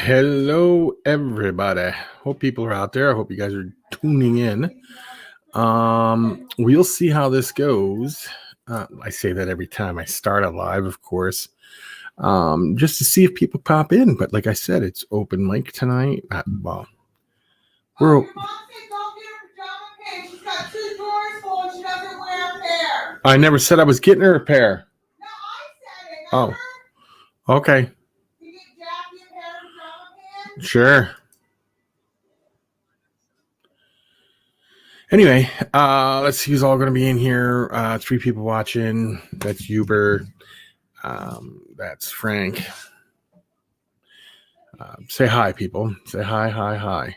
Hello, everybody. Hope people are out there. I hope you guys are tuning in. We'll see how this goes. I say that every time I start a live, of course, just to see if people pop in. But like I said, it's open mic tonight. Well, we're. Your mom said don't get her pajama pants. She's got 2 drawers full and she doesn't wear a pair. I never said I was getting her a pair. No, I said it. Oh, okay. You get Jackie a pair of pajama pants? Sure. Anyway, let's see who's all going to be in here. 3 people watching. That's Uber. That's Frank. Say hi, people. Say hi, hi, hi.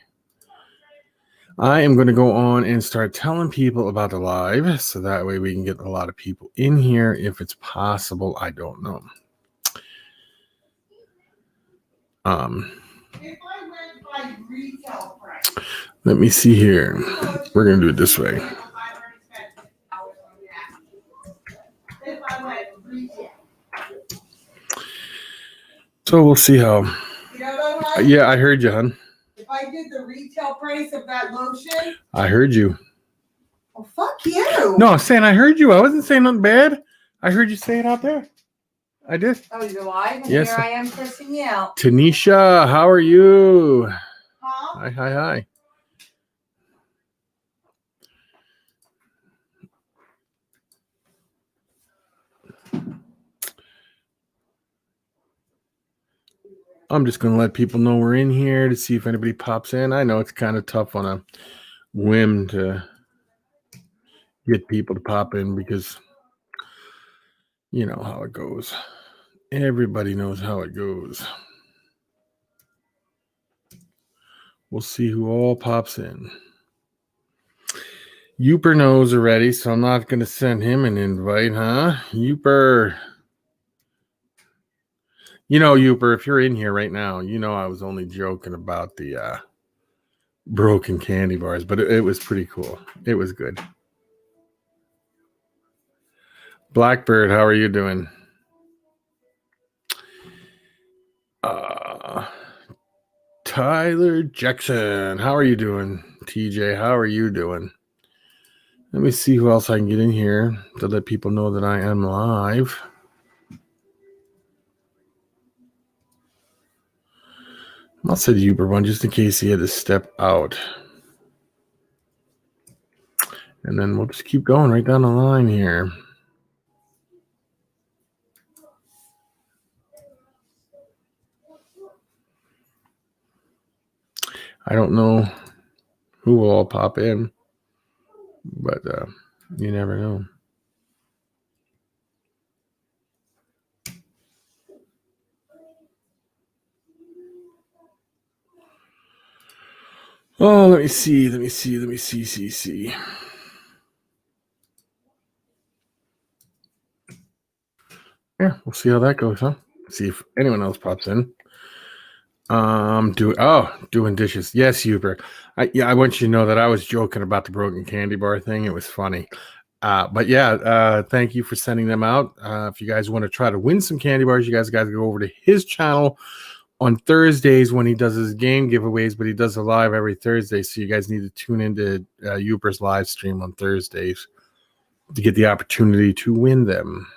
I am going to go on and start telling people about the live, so that way we can get a lot of people in here. If it's possible, I don't know. If I went by retail price. Let me see here. We're going to do it this way. If I went retail. So we'll see how. You know what, hon? Yeah, I heard you, hon. If I did the retail price of that lotion. I heard you. Well, fuck you. No, I'm saying I heard you. I wasn't saying nothing bad. I heard you say it out there. I did. Oh, you're live? And Yes. Here I am cursing you out. Tanisha, how are you? Huh? Hi, hi, hi. I'm just going to let people know we're in here to see if anybody pops in. I know it's kind of tough on a whim to get people to pop in because you know how it goes. Everybody knows how it goes. We'll see who all pops in. Uper knows already, so I'm not going to send him an invite, huh? Uper. You know, Uper, if you're in here right now, you know I was only joking about the broken candy bars, but it was pretty cool. It was good. Blackbird, how are you doing? Tyler Jackson, how are you doing? TJ, how are you doing? Let me see who else I can get in here to let people know that I am live. I'll say the Uber one just in case he had to step out. And then we'll just keep going right down the line here. I don't know who will all pop in, but you never know. Oh, let me see. See. Yeah, we'll see how that goes, huh? See if anyone else pops in. Doing dishes. Yes, Hubert. I want you to know that I was joking about the broken candy bar thing. It was funny. But yeah, thank you for sending them out. If you guys want to try to win some candy bars, you guys got to go over to his channel on Thursdays when he does his game giveaways, but he does a live every Thursday. So you guys need to tune into Hubert's live stream on Thursdays to get the opportunity to win them.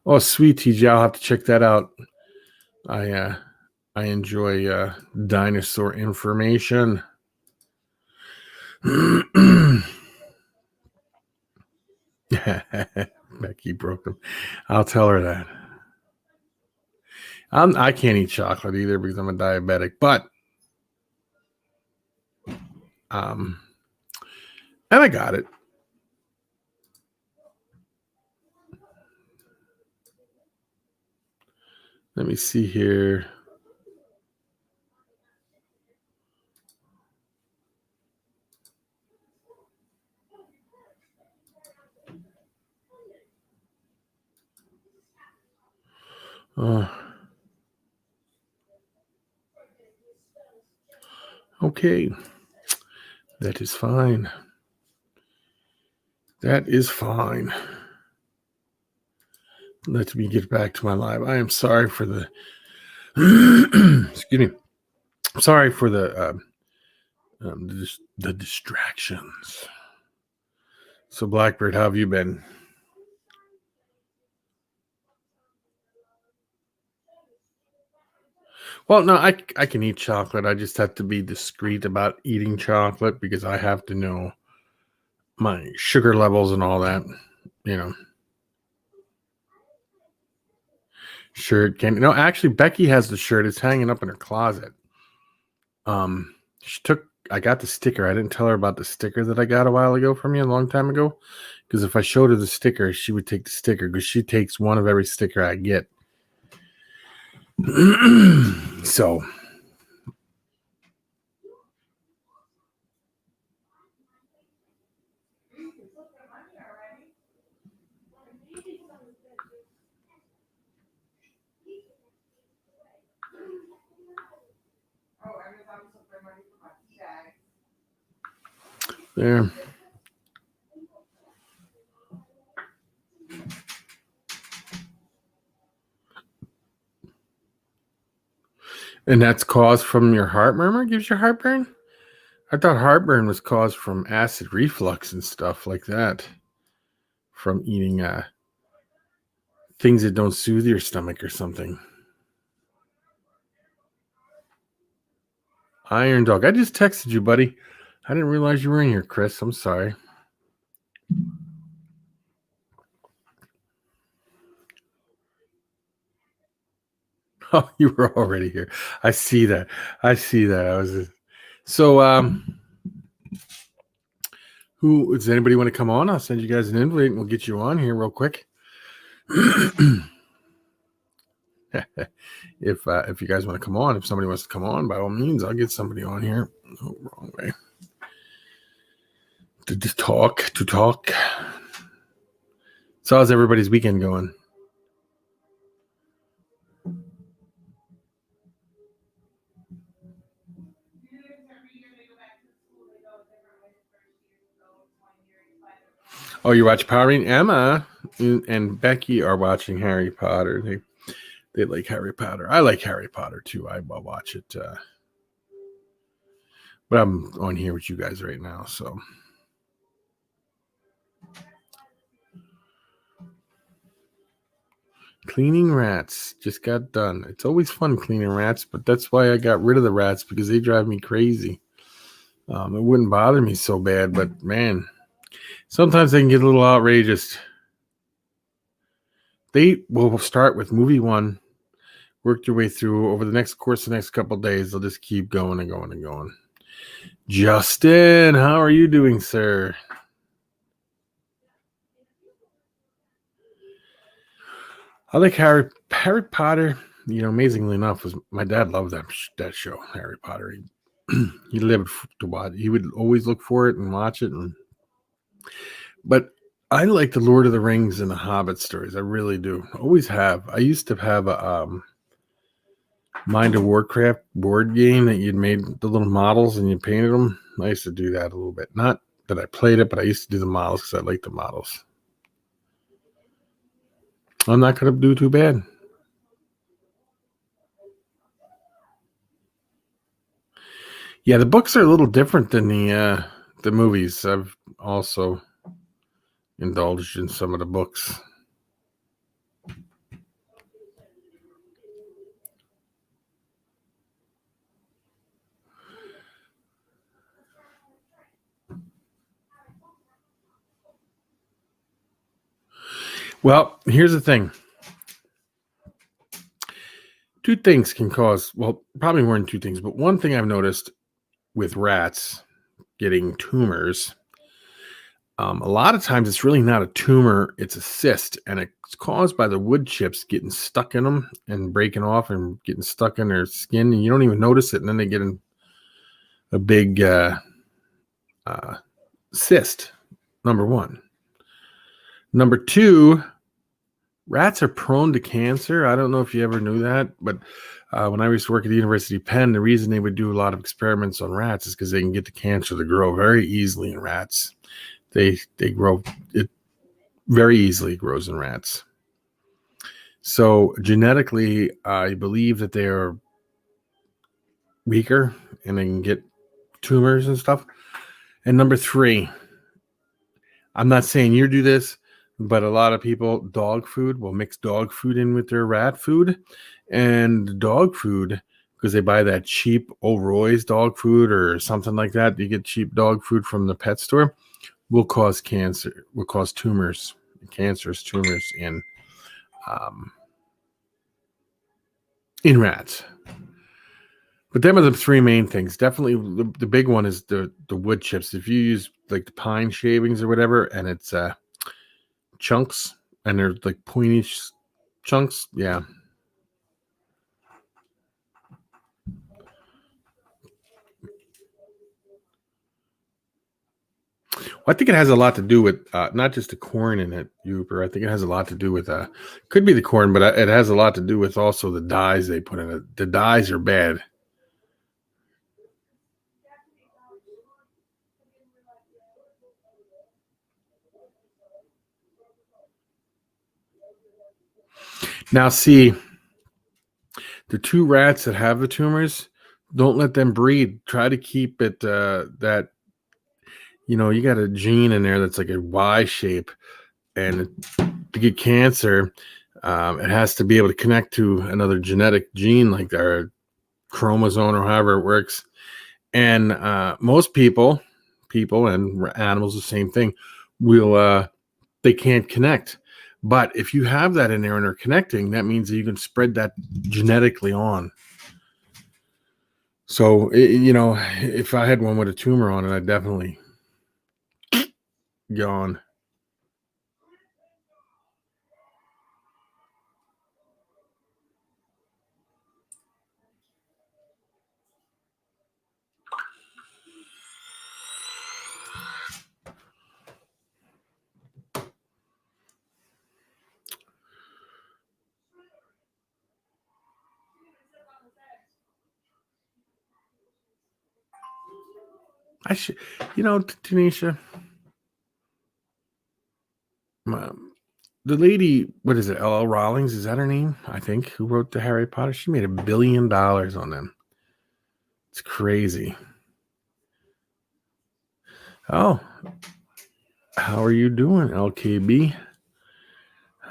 Oh, sweet TJ, I'll have to check that out. I enjoy dinosaur information. Becky broke them. I'll tell her that. I can't eat chocolate either because I'm a diabetic, but and I got it. Let me see here. Okay. That is fine. That is fine. Let me get back to my live. I am sorry for the excuse me. Sorry for the distractions. So Blackbird, how have you been? Well, no, I can eat chocolate. I just have to be discreet about eating chocolate because I have to know my sugar levels and all that. You know, shirt candy. No, actually, Becky has the shirt. It's hanging up in her closet. She took. I got the sticker. I didn't tell her about the sticker that I got a while ago from you, a long time ago. Because if I showed her the sticker, she would take the sticker because she takes one of every sticker I get. So. There. And that's caused from your heart murmur? Gives you heartburn? I thought heartburn was caused from acid reflux and stuff like that. From eating things that don't soothe your stomach or something. Iron Dog. I just texted you, buddy. I didn't realize you were in here, Chris. I'm sorry. Oh, you were already here. I see that. I was who does anybody want to come on? I'll send you guys an invite and we'll get you on here real quick. If you guys want to come on, if somebody wants to come on, by all means, I'll get somebody on here. Oh, wrong way. To talk. So how's everybody's weekend going? Oh, you watch Power Rangers? Emma and Becky are watching Harry Potter. They like Harry Potter. I like Harry Potter too. I'll watch it. But I'm on here with you guys right now, so. Cleaning rats just got done. It's always fun cleaning rats, but that's why I got rid of the rats because they drive me crazy. It wouldn't bother me so bad, but man, sometimes they can get a little outrageous. They will start with movie one, work your way through over the next couple of days. They'll just keep going and going and going. Justin, how are you doing, sir? I like Harry Potter. You know, amazingly enough, was my dad loved that show, Harry Potter. He lived to watch. He would always look for it and watch it. But I like the Lord of the Rings and the Hobbit stories. I really do. Always have. I used to have a Mind of Warcraft board game that you'd made the little models and you painted them. I used to do that a little bit. Not that I played it, but I used to do the models because I like the models. I'm not going to do too bad. Yeah, the books are a little different than the movies. I've also indulged in some of the books. Well, here's the thing. Two things can cause, well, probably more than two things, but one thing I've noticed with rats getting tumors, a lot of times it's really not a tumor, it's a cyst, and it's caused by the wood chips getting stuck in them and breaking off and getting stuck in their skin, and you don't even notice it, and then they get in a big cyst, number one. Number two, rats are prone to cancer. I don't know if you ever knew that, but when I used to work at the University of Penn, the reason they would do a lot of experiments on rats is because they can get the cancer to grow very easily in rats. They grow, it very easily grows in rats. So genetically, I believe that they are weaker and they can get tumors and stuff. And number three, I'm not saying you do this, but a lot of people, dog food, will mix dog food in with their rat food. And dog food, because they buy that cheap O'Roy's dog food or something like that, you get cheap dog food from the pet store, will cause cancer, will cause tumors, cancerous tumors um, in rats. But them are the three main things. Definitely, the big one is the wood chips. If you use like the pine shavings or whatever, and it's chunks, and they're like pointy chunks, yeah. Well, I think it has a lot to do with not just the corn in it, Uber. I think it has a lot to do with could be the corn, but it has a lot to do with also the dyes they put in it. The dyes are bad. Now, see, the two rats that have the tumors, don't let them breed. Try to keep it that you got a gene in there that's like a Y shape, and to get cancer, it has to be able to connect to another genetic gene, like our chromosome or however it works. And most people and animals, the same thing, will they can't connect. But if you have that in there and they're connecting, that means that you can spread that genetically on. So, if I had one with a tumor on it, I'd definitely gone. I should, Tanisha, the lady, what is it, L.L. Rawlings, is that her name? I think, who wrote the Harry Potter? She made $1 billion on them. It's crazy. Oh, how are you doing, LKB?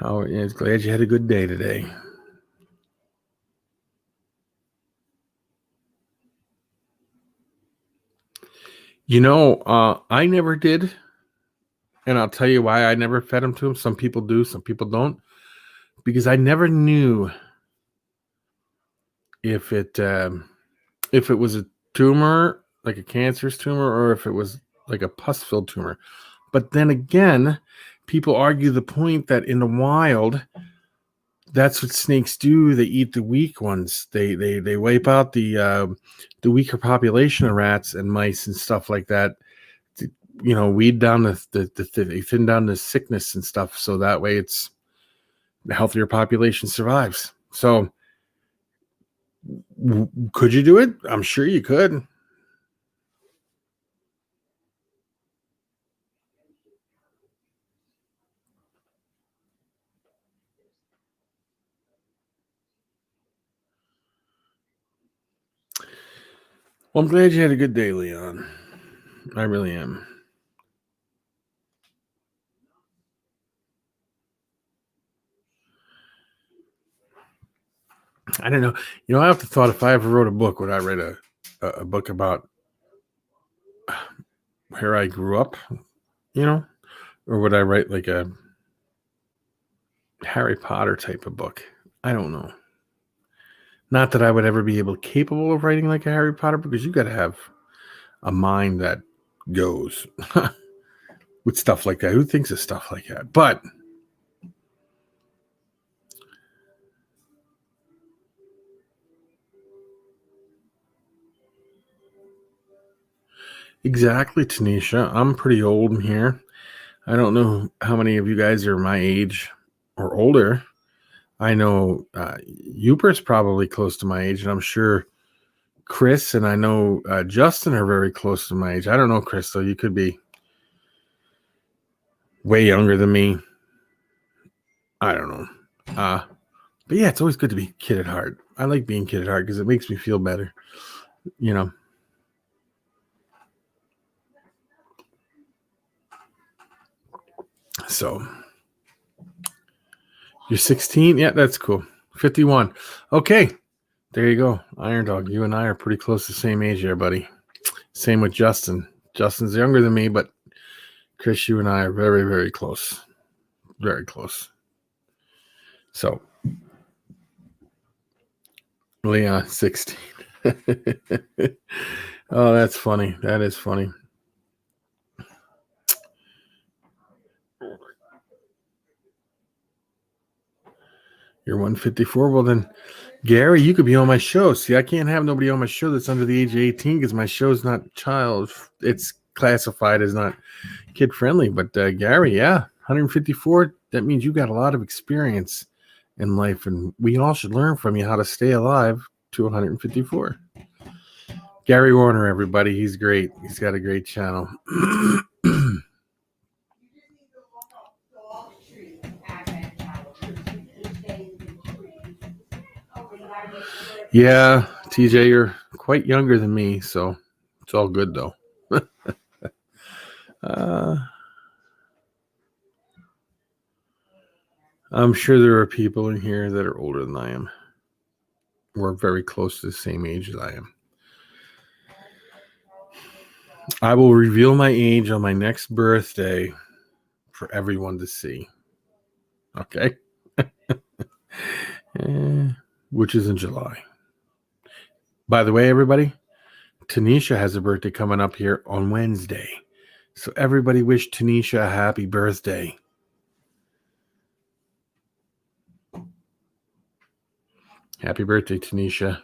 Glad you had a good day today. I never did, and I'll tell you why I never fed them to them. Some people do, some people don't, because I never knew if it was a tumor, like a cancerous tumor, or if it was like a pus-filled tumor. But then again, people argue the point that in the wild, that's what snakes do. They eat the weak ones. They wipe out the weaker population of rats and mice and stuff like that. To, weed down they thin down the sickness and stuff. So that way, it's the healthier population survives. So, could you do it? I'm sure you could. Well, I'm glad you had a good day, Leon. I really am. I don't know. I have to thought if I ever wrote a book, would I write a book about where I grew up, or would I write like a Harry Potter type of book? I don't know. Not that I would ever be capable of writing like a Harry Potter, because you got to have a mind that goes with stuff like that. Who thinks of stuff like that? But exactly, Tanisha. I'm pretty old in here. I don't know how many of you guys are my age or older. I know Uper's probably close to my age, and I'm sure Chris and I know Justin are very close to my age. I don't know, Chris, though. You could be way younger than me. I don't know. But yeah, it's always good to be kid at heart. I like being kid at heart because it makes me feel better, you know. So you're 16? Yeah, that's cool. 51. Okay. There you go. Iron Dog. You and I are pretty close to the same age there, buddy. Same with Justin. Justin's younger than me, but Chris, you and I are very, very close. Very close. So Leon, 16. Oh, that's funny. That is funny. You're 154. Well, then, Gary, you could be on my show. See, I can't have nobody on my show that's under the age of 18 because my show's not child. It's classified as not kid friendly. But Gary, yeah, 154. That means you got a lot of experience in life, and we all should learn from you how to stay alive to 154. Gary Warner, everybody, he's great. He's got a great channel. Yeah, TJ, you're quite younger than me, so it's all good though. I'm sure there are people in here that are older than I am. We're very close to the same age as I am. I will reveal my age on my next birthday for everyone to see. Okay? Which is in July. By the way, everybody, Tanisha has a birthday coming up here on Wednesday. So everybody wish Tanisha a happy birthday. Happy birthday, Tanisha.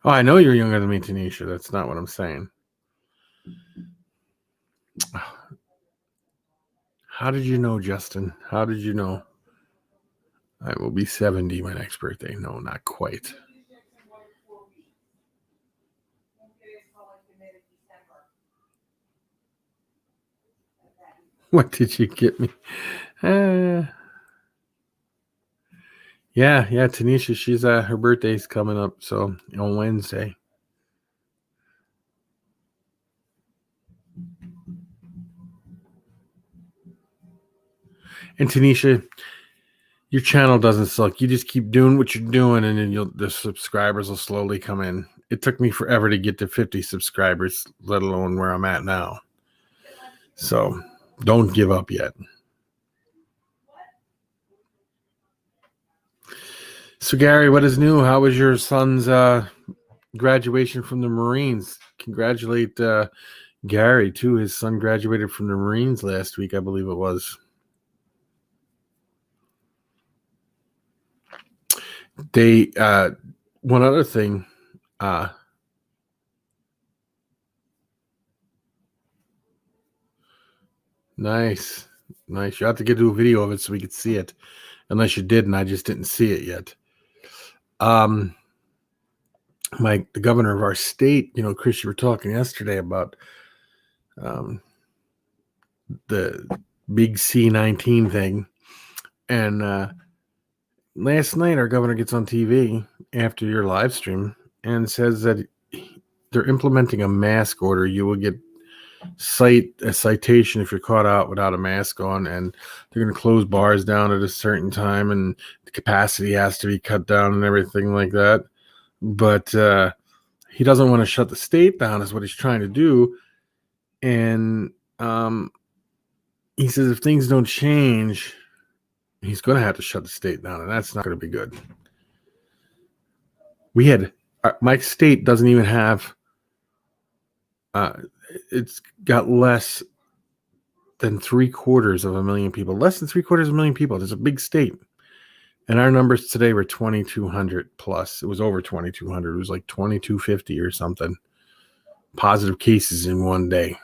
Oh, I know you're younger than me, Tanisha. That's not what I'm saying. How did you know, Justin? How did you know? I will be 70 my next birthday. No, not quite. What did you get me? Yeah, Tanisha, she's her birthday's coming up, so on Wednesday. And Tanisha, your channel doesn't suck. You just keep doing what you're doing, and then the subscribers will slowly come in. It took me forever to get to 50 subscribers, let alone where I'm at now. So don't give up yet. So Gary, what is new? How was your son's graduation from the Marines? Congratulate Gary too. His son graduated from the Marines last week, I believe it was. They one other thing. Nice. You have to get to a video of it so we could see it. Unless you did, and I just didn't see it yet. The governor of our state, Chris, you were talking yesterday about the big C-19 thing. And last night, our governor gets on TV after your live stream and says that they're implementing a mask order. You will get a citation if you're caught out without a mask on, and they're going to close bars down at a certain time, and the capacity has to be cut down and everything like that. But he doesn't want to shut the state down is what he's trying to do. And he says if things don't change, he's going to have to shut the state down, and that's not going to be good. My state doesn't even have it's got less than 750,000 people. Less than 750,000 people. It's a big state. And our numbers today were 2,200 plus. It was over 2,200. It was like 2,250 or something. Positive cases in one day.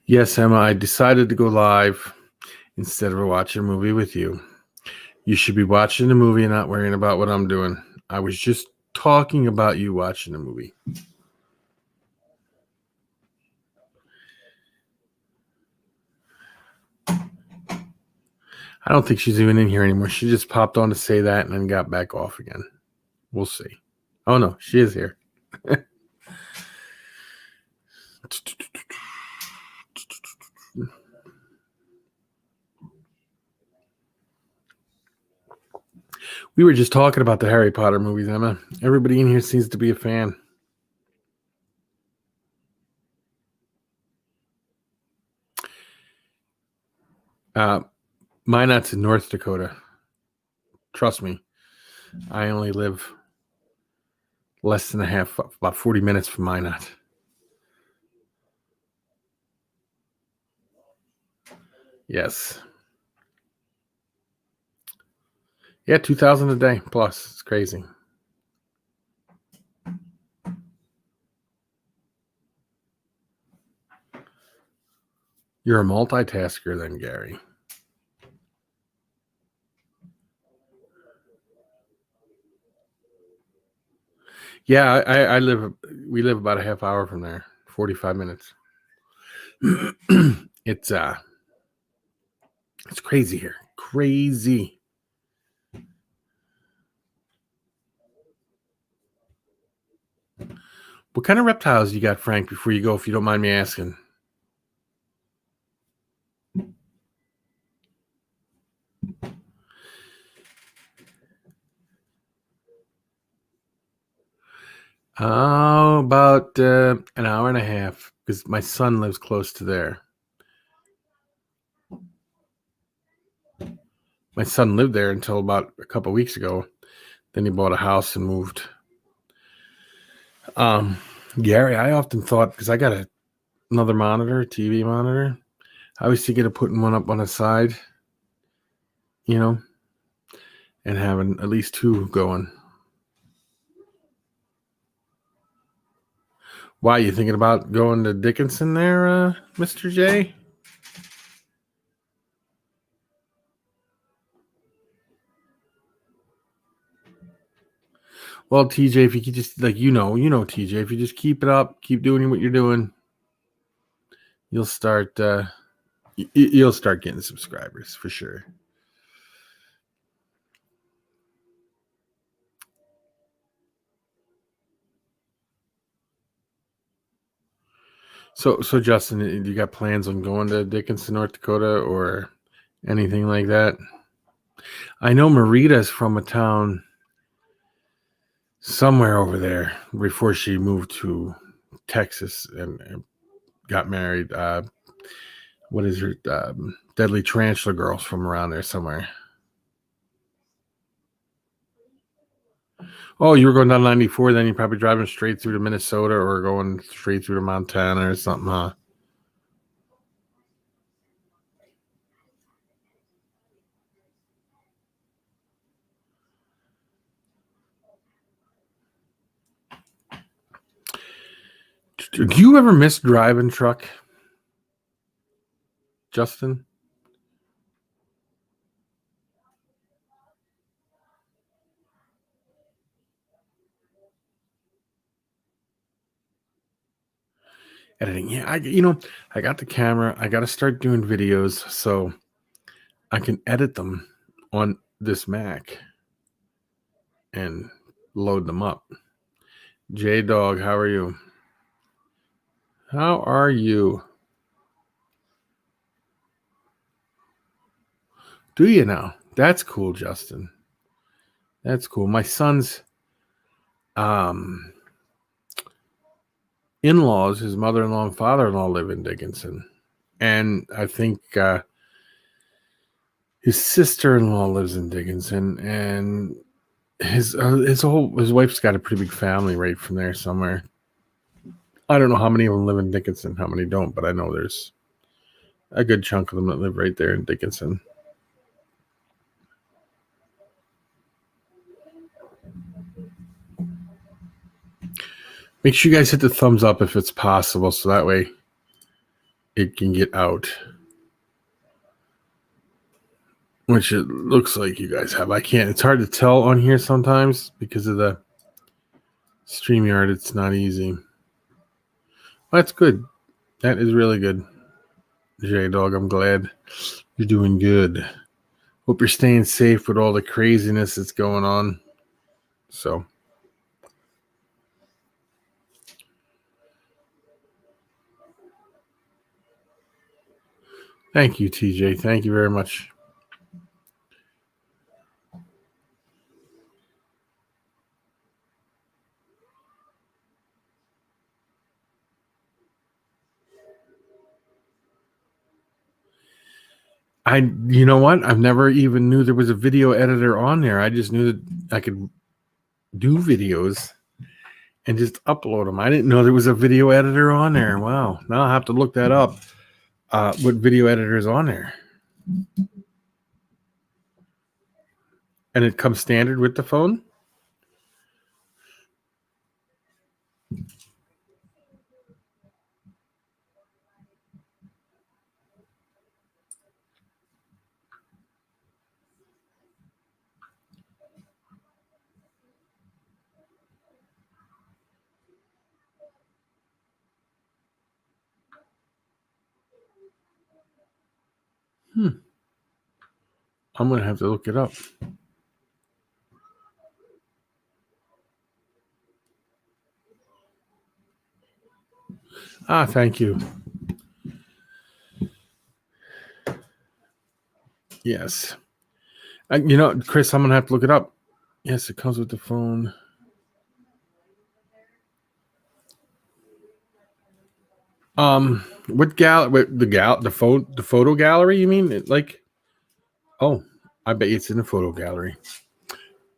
Yes, Emma, I decided to go live instead of watching a movie with you. You should be watching the movie and not worrying about what I'm doing. I was just talking about you watching the movie. I don't think she's even in here anymore. She just popped on to say that and then got back off again. We'll see. Oh, no, she is here. We were just talking about the Harry Potter movies, Emma. Everybody in here seems to be a fan. Minot's in North Dakota. Trust me, I only live less than about 40 minutes from Minot. Yes. Yeah, 2,000 a day plus. It's crazy. You're a multitasker then, Gary. Yeah, we live about a half hour from there, 45 minutes. It's crazy here. Crazy. What kind of reptiles you got, Frank, before you go, if you don't mind me asking? Oh, about an hour and a half, because my son lives close to there. My son lived there until about a couple of weeks ago. Then he bought a house and moved. Gary, I often thought, because I got another monitor, TV monitor, I was thinking of putting one up on the side, and having at least two going. Why, you thinking about going to Dickinson there, Mr. J? Well, TJ, if you could just, TJ, if you just keep it up, keep doing what you're doing, you'll start getting subscribers for sure. So Justin, you got plans on going to Dickinson, North Dakota, or anything like that? I know Marita's from a town somewhere over there before she moved to Texas and got married. What is her Deadly Tarantula Girls from around there somewhere? Oh, you were going down 94, then you're probably driving straight through to Minnesota or going straight through to Montana or something, huh? Do you ever miss driving truck, Justin? Editing, yeah. I got the camera. I got to start doing videos so I can edit them on this Mac and load them up. J Dog, how are you? How are you? Do you now? That's cool, Justin. That's cool. My son's in-laws, his mother-in-law and father-in-law live in Dickinson. And I think his sister-in-law lives in Dickinson, and his wife's got a pretty big family right from there somewhere. I don't know how many of them live in Dickinson, how many don't, but I know there's a good chunk of them that live right there in Dickinson. Make sure you guys hit the thumbs up if it's possible, so that way it can get out. Which it looks like you guys have. I can't. It's hard to tell on here sometimes because of the StreamYard, it's not easy. Well, that's good. That is really good. J-Dog, I'm glad you're doing good. Hope you're staying safe with all the craziness that's going on. So, thank you, TJ. Thank you very much. You know what? I've never even knew there was a video editor on there. I just knew that I could do videos and just upload them. I didn't know there was a video editor on there. Wow. Now I'll have to look that up. What video editor is on there? And it comes standard with the phone? I'm going to have to look it up. Thank you. Yes. Chris, I'm going to have to look it up. Yes, it comes with the phone. What the photo gallery, you mean? I bet it's in the photo gallery.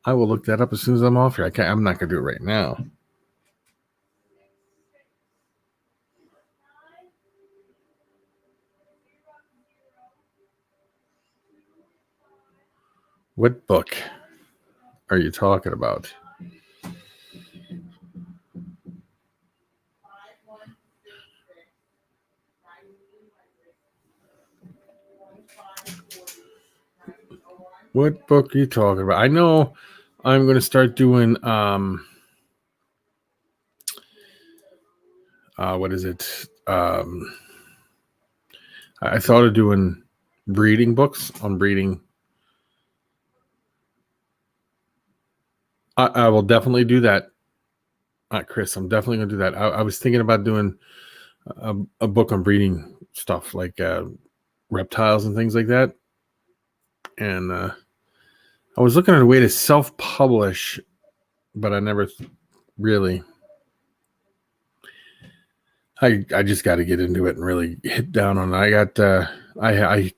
I will look that up as soon as I'm off here. I'm not going to do it right now. What book are you talking about? What book are you talking about? I know I'm going to start doing what is it? I thought of doing breeding books on breeding. I will definitely do that. Chris, I'm definitely going to do that. I was thinking about doing a book on breeding stuff like reptiles and things like that. And I was looking at a way to self-publish, but I never really. I just got to get into it and really hit down on it. I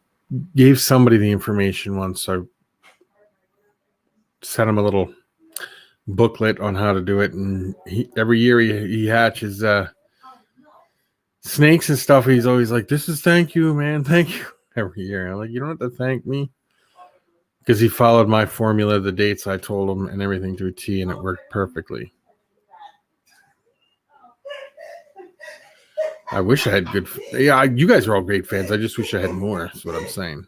gave somebody the information once. I sent him a little booklet on how to do it, and every year he hatches snakes and stuff. He's always like, "This is thank you, man, thank you." Every year, I'm like, "You don't have to thank me," because he followed my formula, the dates I told him, and everything to a T, and it worked perfectly. I wish I had good. Yeah, you guys are all great fans. I just wish I had more. That's what I'm saying.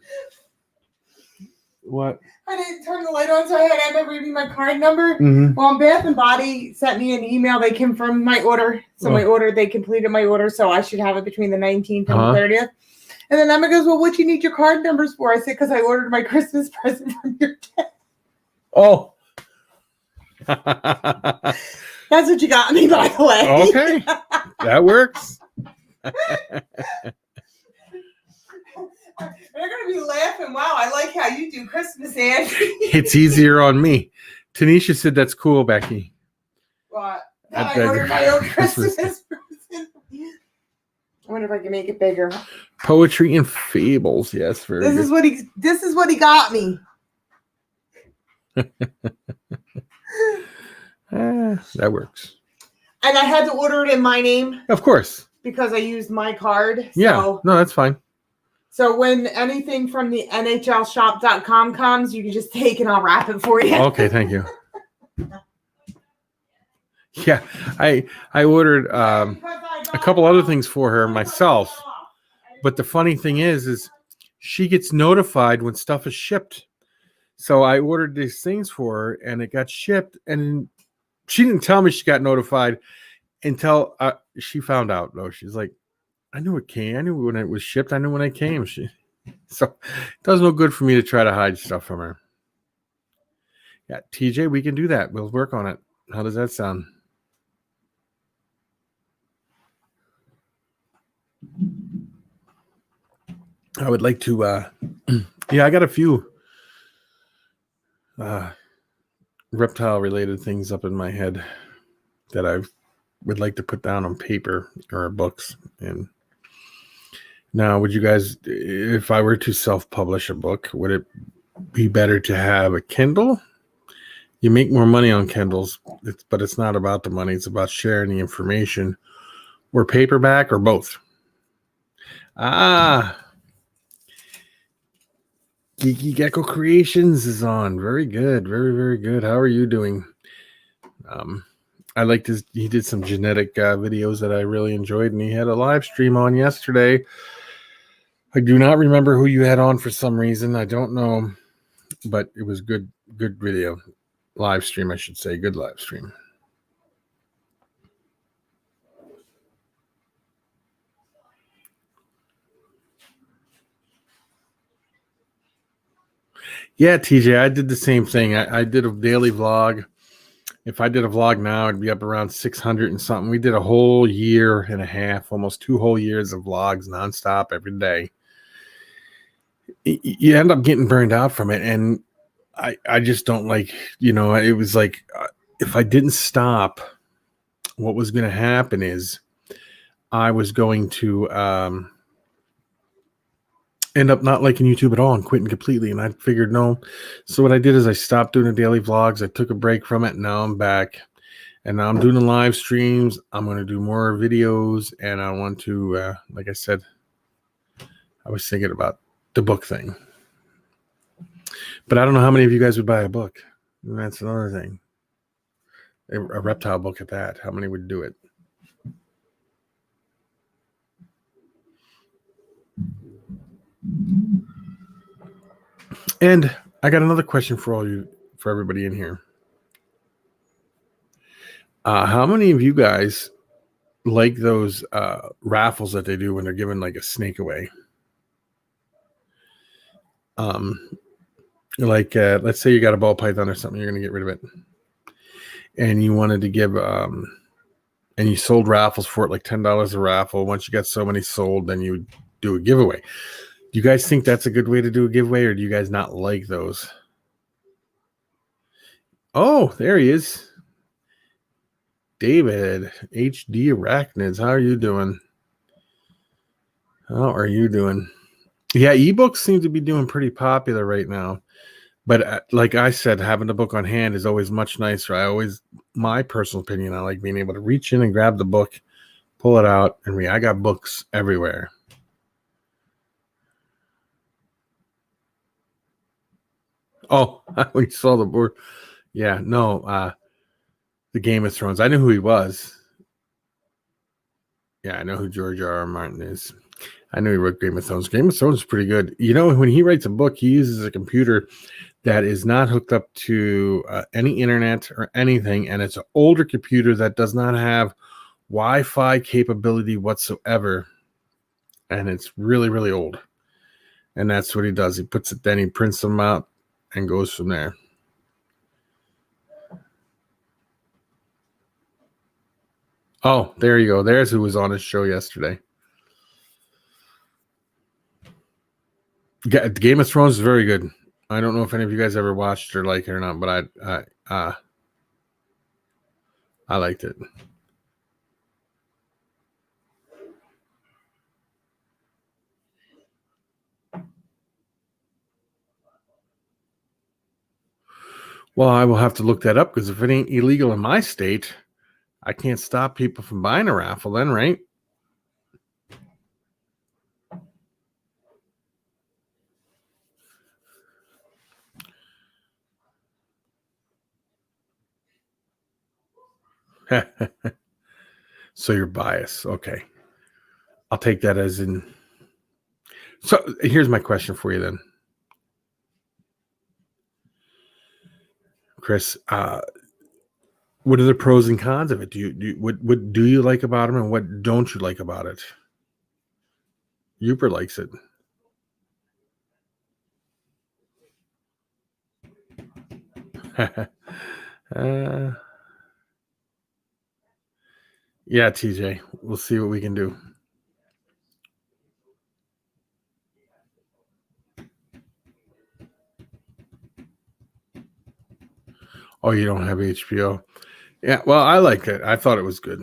What? I didn't turn the light on, so I had Emma reading my card number. Mm-hmm. Well, Bath and Body sent me an email. They confirmed my order. So they completed my order, so I should have it between the 19th and the 30th. And then Emma goes, "Well, what do you need your card numbers for?" I said, "Because I ordered my Christmas present from your dad." Oh. That's what you got me, by the way. Okay. That works. They're going to be laughing. Wow, I like how you do Christmas, Andy. It's easier on me. Tanisha said that's cool, Becky. What? I ordered my own Christmas present. I wonder if I can make it bigger. Poetry and fables. Yes, very good. This is what he got me. That works. And I had to order it in my name. Of course. Because I used my card. Yeah. No, that's fine. So when anything from the NHLshop.com comes, you can just take and I'll wrap it for you. Okay, thank you. Yeah, I ordered a couple other things for her myself. But the funny thing is she gets notified when stuff is shipped. So I ordered these things for her and it got shipped and She didn't tell me she got notified until she found out, though. She's like, I knew it came. I knew when it was shipped. I knew when it came. So it does no good for me to try to hide stuff from her. Yeah, TJ, we can do that. We'll work on it. How does that sound? I would like to, yeah, I got a few reptile related things up in my head that I would like to put down on paper or books. And now, would you guys, if I were to self-publish a book, would it be better to have a Kindle? You make more money on Kindles, but it's not about the money. It's about sharing the information. Or paperback, or both. Geeky Gecko Creations is on. Very good. Very, very good. How are you doing? I liked his, he did some genetic videos that I really enjoyed, and he had a live stream on yesterday. I do not remember who you had on for some reason. I don't know, but it was good video. Live stream, I should say. Good live stream. Yeah, TJ, I did the same thing. I did a daily vlog. If I did a vlog now, it'd be up around 600 and something. We did a whole year and a half, almost 2 whole years of vlogs nonstop every day. You end up getting burned out from it. And I just don't like, it was like, if I didn't stop, what was going to happen is I was going to end up not liking YouTube at all and quitting completely. And I figured no. So what I did is I stopped doing the daily vlogs. I took a break from it. And now I'm back. And now I'm doing the live streams. I'm going to do more videos. And I want to, like I said, I was thinking about the book thing. But I don't know how many of you guys would buy a book. And that's another thing. A reptile book at that. How many would do it? And I got another question for everybody in here. How many of you guys like those raffles that they do when they're giving like a snake away? Let's say you got a ball python or something, you're going to get rid of it. And you wanted to give, and you sold raffles for it, like $10 a raffle. Once you got so many sold, then you do a giveaway. Do you guys think that's a good way to do a giveaway, or do you guys not like those? Oh, there he is. David, HD Arachnids. How are you doing? How are you doing? Yeah, ebooks seem to be doing pretty popular right now. But like I said, having the book on hand is always much nicer. My personal opinion, I like being able to reach in and grab the book, pull it out, and read. I got books everywhere. Oh, we saw the board. Yeah, no, the Game of Thrones. I knew who he was. Yeah, I know who George R.R. Martin is. I knew he wrote Game of Thrones. Game of Thrones is pretty good. When he writes a book, he uses a computer that is not hooked up to any internet or anything, and it's an older computer that does not have Wi-Fi capability whatsoever, and it's really, really old. And that's what he does. He puts it, then he prints them out and goes from there. Oh, there you go. There's who was on his show yesterday. Game of Thrones is very good. I don't know if any of you guys ever watched or like it or not, but I liked it. Well, I will have to look that up, because if it ain't illegal in my state, I can't stop people from buying a raffle then, right? So you're biased. Okay. I'll take that as in. So here's my question for you then, Chris. What are the pros and cons of it? What do you like about them, and what don't you like about it? Uper likes it. uh, yeah, TJ, we'll see what we can do. Oh, you don't have HBO? Yeah, well, I liked it. I thought it was good.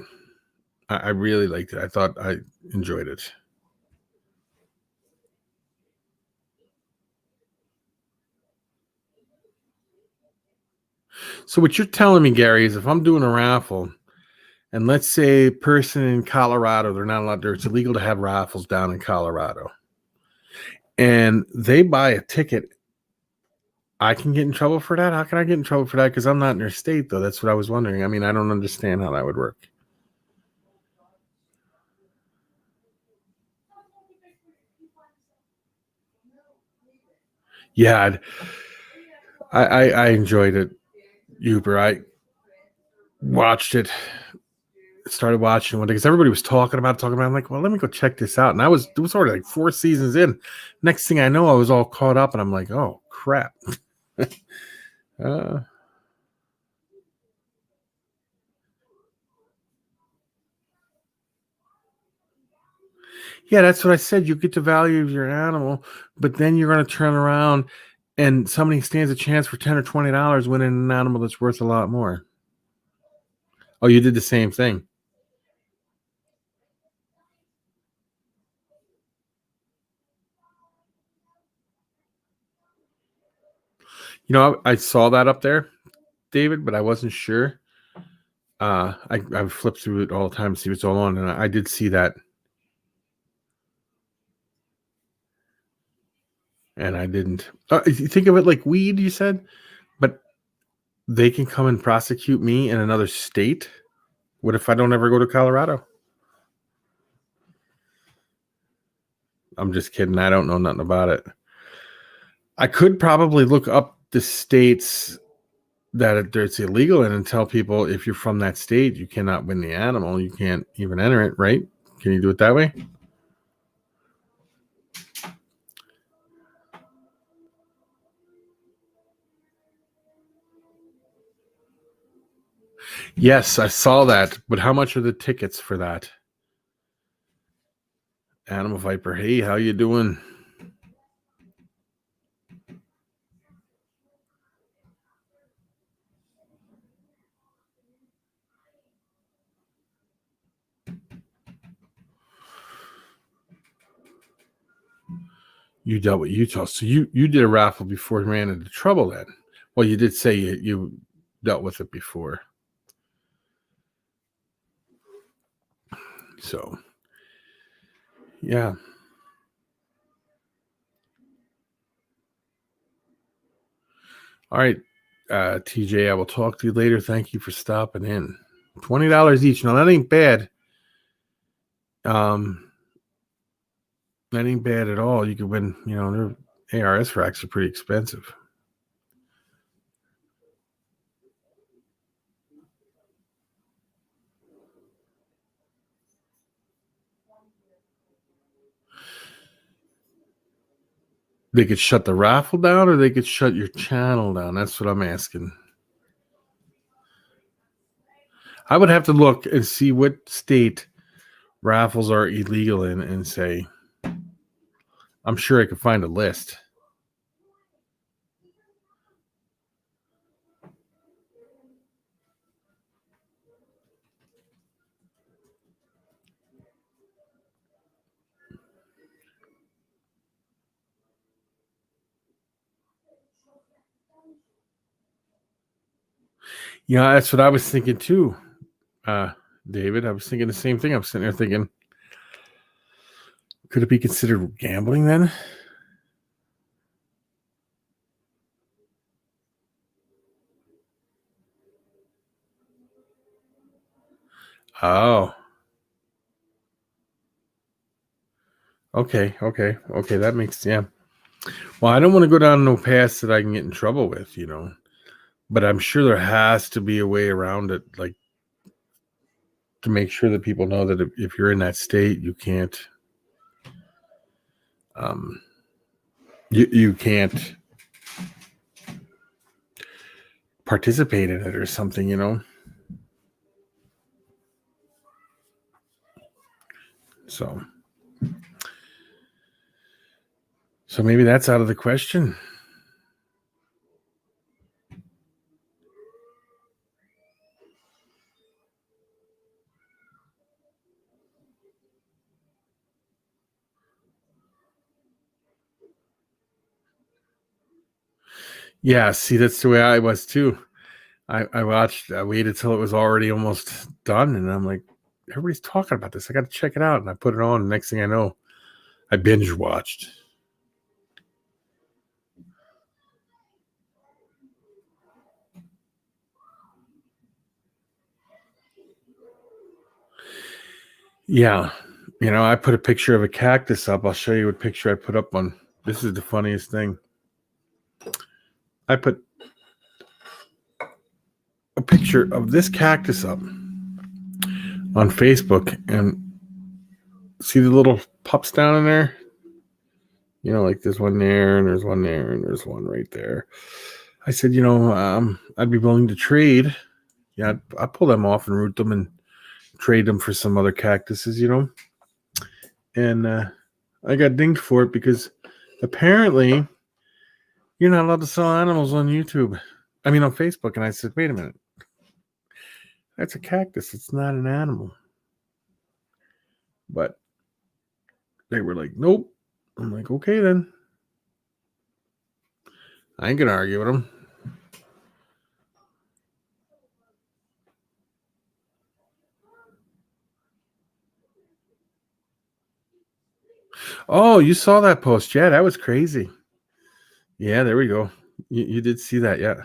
I really liked it. I thought I enjoyed it. So what you're telling me, Gary, is if I'm doing a raffle, and let's say a person in Colorado, they're not allowed there, it's illegal to have raffles down in Colorado, and they buy a ticket, I can get in trouble for that? How can I get in trouble for that? Because I'm not in their state, though. That's what I was wondering. I mean, I don't understand how that would work. Yeah, I enjoyed it, Uber. I watched it, started watching one because everybody was talking about it. I'm like, well, let me go check this out. And it was already like 4 seasons in. Next thing I know, I was all caught up, and I'm like, oh crap. Yeah, that's what I said. You get the value of your animal, but then you're going to turn around and somebody stands a chance for $10 or $20 winning an animal that's worth a lot more. Oh, you did the same thing. You know, I saw that up there, David, but I wasn't sure. I flip through it all the time to see what's all on, and I did see that. And I didn't. You think of it like weed, you said, but they can come and prosecute me in another state. What if I don't ever go to Colorado? I'm just kidding. I don't know nothing about it. I could probably look up the states that it's illegal in and tell people if you're from that state, you cannot win the animal. You can't even enter it, right? Can you do it that way? Yes, I saw that. But how much are the tickets for that? Animal Viper, hey, how you doing? You dealt with Utah, so you did a raffle before you ran into trouble. Then, well, you did say you dealt with it before. So, yeah. All right, TJ, I will talk to you later. Thank you for stopping in. $20 each. Now that ain't bad. That ain't bad at all. You could win. You know, their ARS racks are pretty expensive. They could shut the raffle down, or they could shut your channel down. That's what I'm asking. I would have to look and see what state raffles are illegal in and say, I'm sure I could find a list. Yeah, that's what I was thinking too, David. I was thinking the same thing. I'm sitting there thinking, could it be considered gambling then? Oh. Okay. That makes, yeah. Well, I don't want to go down no path that I can get in trouble with, you know. But I'm sure there has to be a way around it, like to make sure that people know that if you're in that state, you can't, you can't participate in it or something, you know. So maybe that's out of the question. Yeah, see, that's the way I was too. I waited till it was already almost done, and I'm like, everybody's talking about this. I got to check it out, and I put it on. And next thing I know, I binge watched. Yeah, you know, I put a picture of a cactus up. I'll show you what picture I put up on. This is the funniest thing. I put a picture of this cactus up on Facebook, and see the little pups down in there? You know, like there's one there, and there's one there, and there's one right there. I said, you know, I'd be willing to trade. Yeah, I'd pull them off and root them and trade them for some other cactuses, you know. And I got dinged for it because apparently you're not allowed to sell animals on YouTube. I mean, on Facebook. And I said, wait a minute. That's a cactus. It's not an animal. But they were like, nope. I'm like, okay, then. I ain't going to argue with them. Oh, you saw that post. Yeah, that was crazy. Yeah, there we go. You did see that, yeah.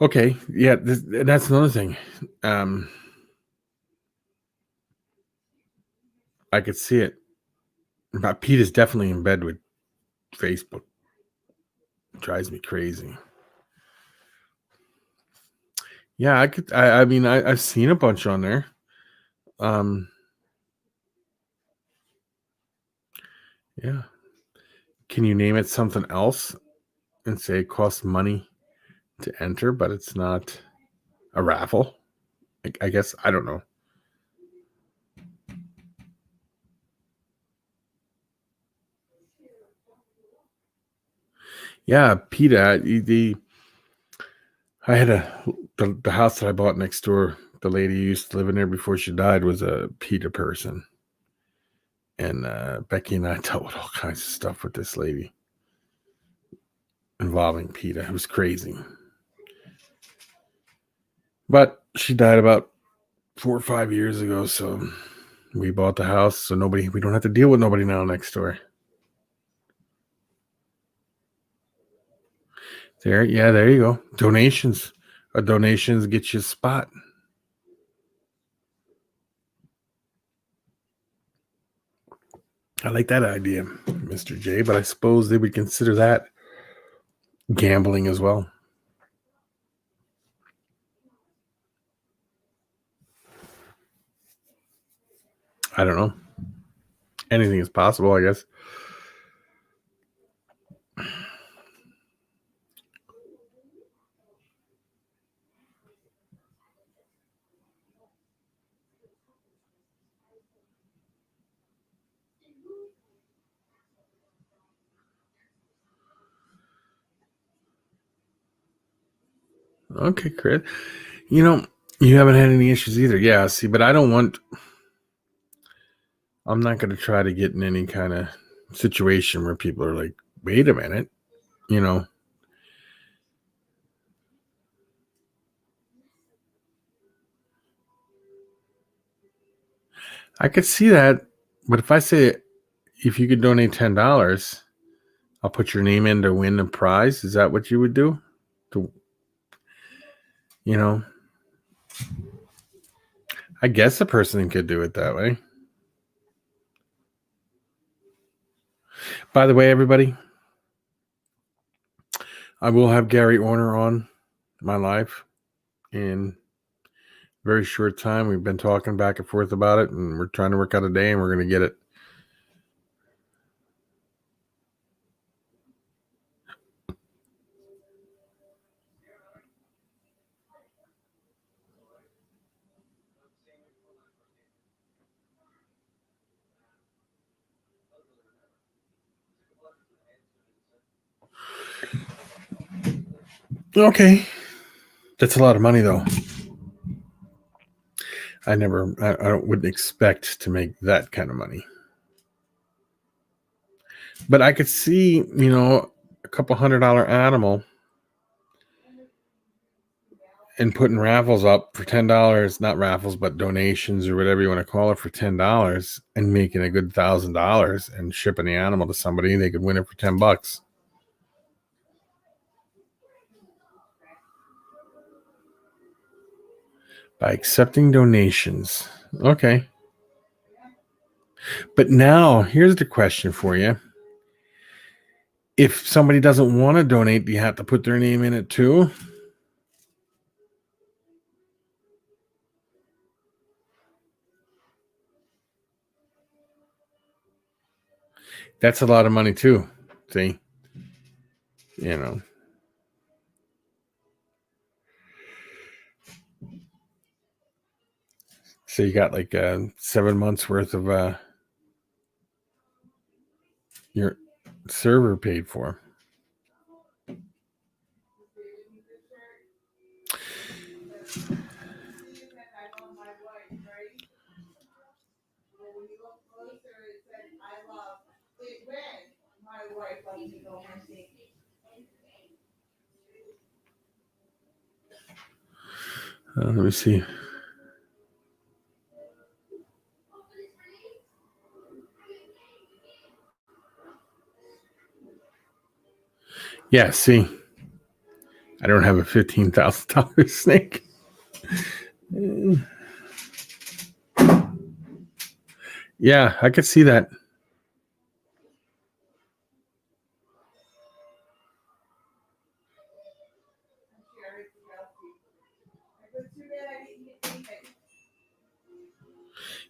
Okay, yeah, that's another thing. I could see it. But Pete is definitely in bed with Facebook. It drives me crazy. Yeah, I could. I mean, I've seen a bunch on there. Yeah. Can you name it something else and say it costs money to enter, but it's not a raffle? I guess I don't know. Yeah, PETA. I had the house that I bought next door. The lady who used to live in there before she died was a PETA person, and Becky and I dealt with all kinds of stuff with this lady involving PETA. It was crazy, but she died about 4 or 5 years ago. So we bought the house, so we don't have to deal with nobody now next door. There you go. Donations. Donations get you a spot. I like that idea, Mr. J, but I suppose they would consider that gambling as well. I don't know. Anything is possible, I guess. Okay, Chris. You know, you haven't had any issues either. Yeah, see, but I'm not going to try to get in any kind of situation where people are like, wait a minute, you know. I could see that, but if I say, if you could donate $10, I'll put your name in to win a prize. Is that what you would do? You know, I guess a person could do it that way. By the way, everybody, I will have Gary Orner on my live in a very short time. We've been talking back and forth about it, and we're trying to work out a day, and we're going to get it. Okay. That's a lot of money, though. I wouldn't expect to make that kind of money. But I could see, a couple $100 animal and putting raffles up for $10, not raffles, but donations or whatever you want to call it, for $10 and making a good $1,000 and shipping the animal to somebody. They could win it for $10. By accepting donations. Okay. But now here's the question for you. If somebody doesn't want to donate, do you have to put their name in it too? That's a lot of money too. See? So you got like 7 months worth of your server paid for. Let me see. Yeah, see, I don't have a $15,000 snake. Yeah, I could see that.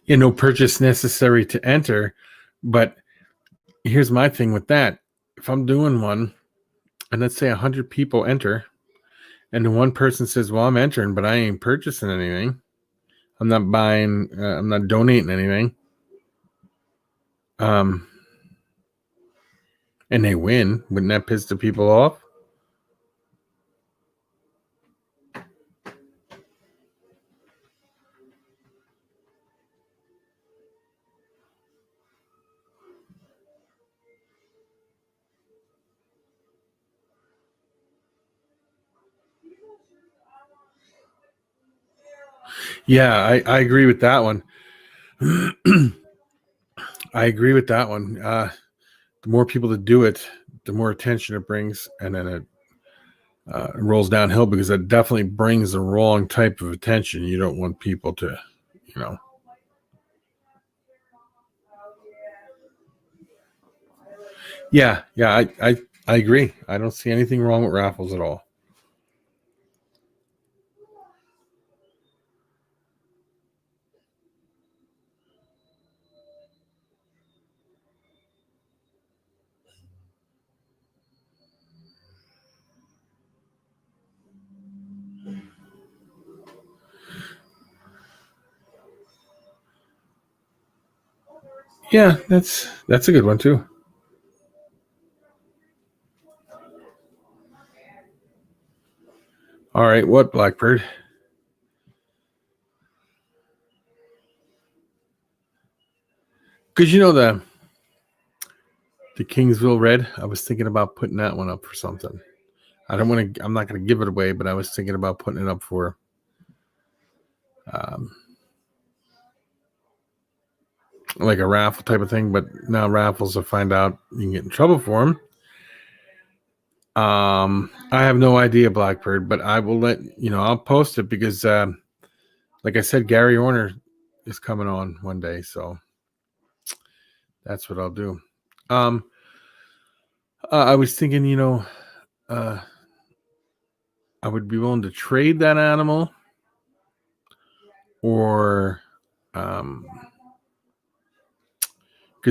No purchase necessary to enter. But here's my thing with that. If I'm doing one, and let's say 100 people enter, and the one person says, well, I'm entering, but I ain't purchasing anything. I'm not buying, I'm not donating anything. And they win. Wouldn't that piss the people off? Yeah, I agree with that one. I agree with that one. The more people that do it, the more attention it brings, and then it rolls downhill, because it definitely brings the wrong type of attention. You don't want people to, Yeah, I agree. I don't see anything wrong with raffles at all. Yeah, that's a good one too. All right, what, Blackbird? Because the Kingsville Red, I was thinking about putting that one up for something. I'm not going to give it away, but I was thinking about putting it up for like a raffle type of thing. But now raffles, I find out you can get in trouble for them. I have no idea, Blackbird, but I will let you know. I'll post it because, like I said, Gary Horner is coming on one day, so that's what I'll do. I was thinking, I would be willing to trade that animal, or because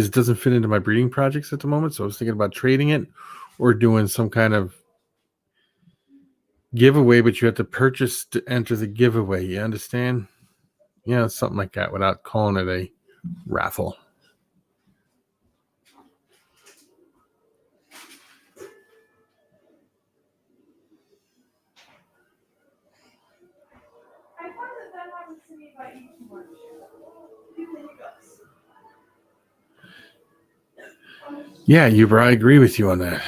it doesn't fit into my breeding projects at the moment. So I was thinking about trading it or doing some kind of giveaway, but you have to purchase to enter the giveaway. You understand? Yeah, something like that without calling it a raffle. I find that happens to me if I eat too much. Yeah, Uber, I agree with you on that.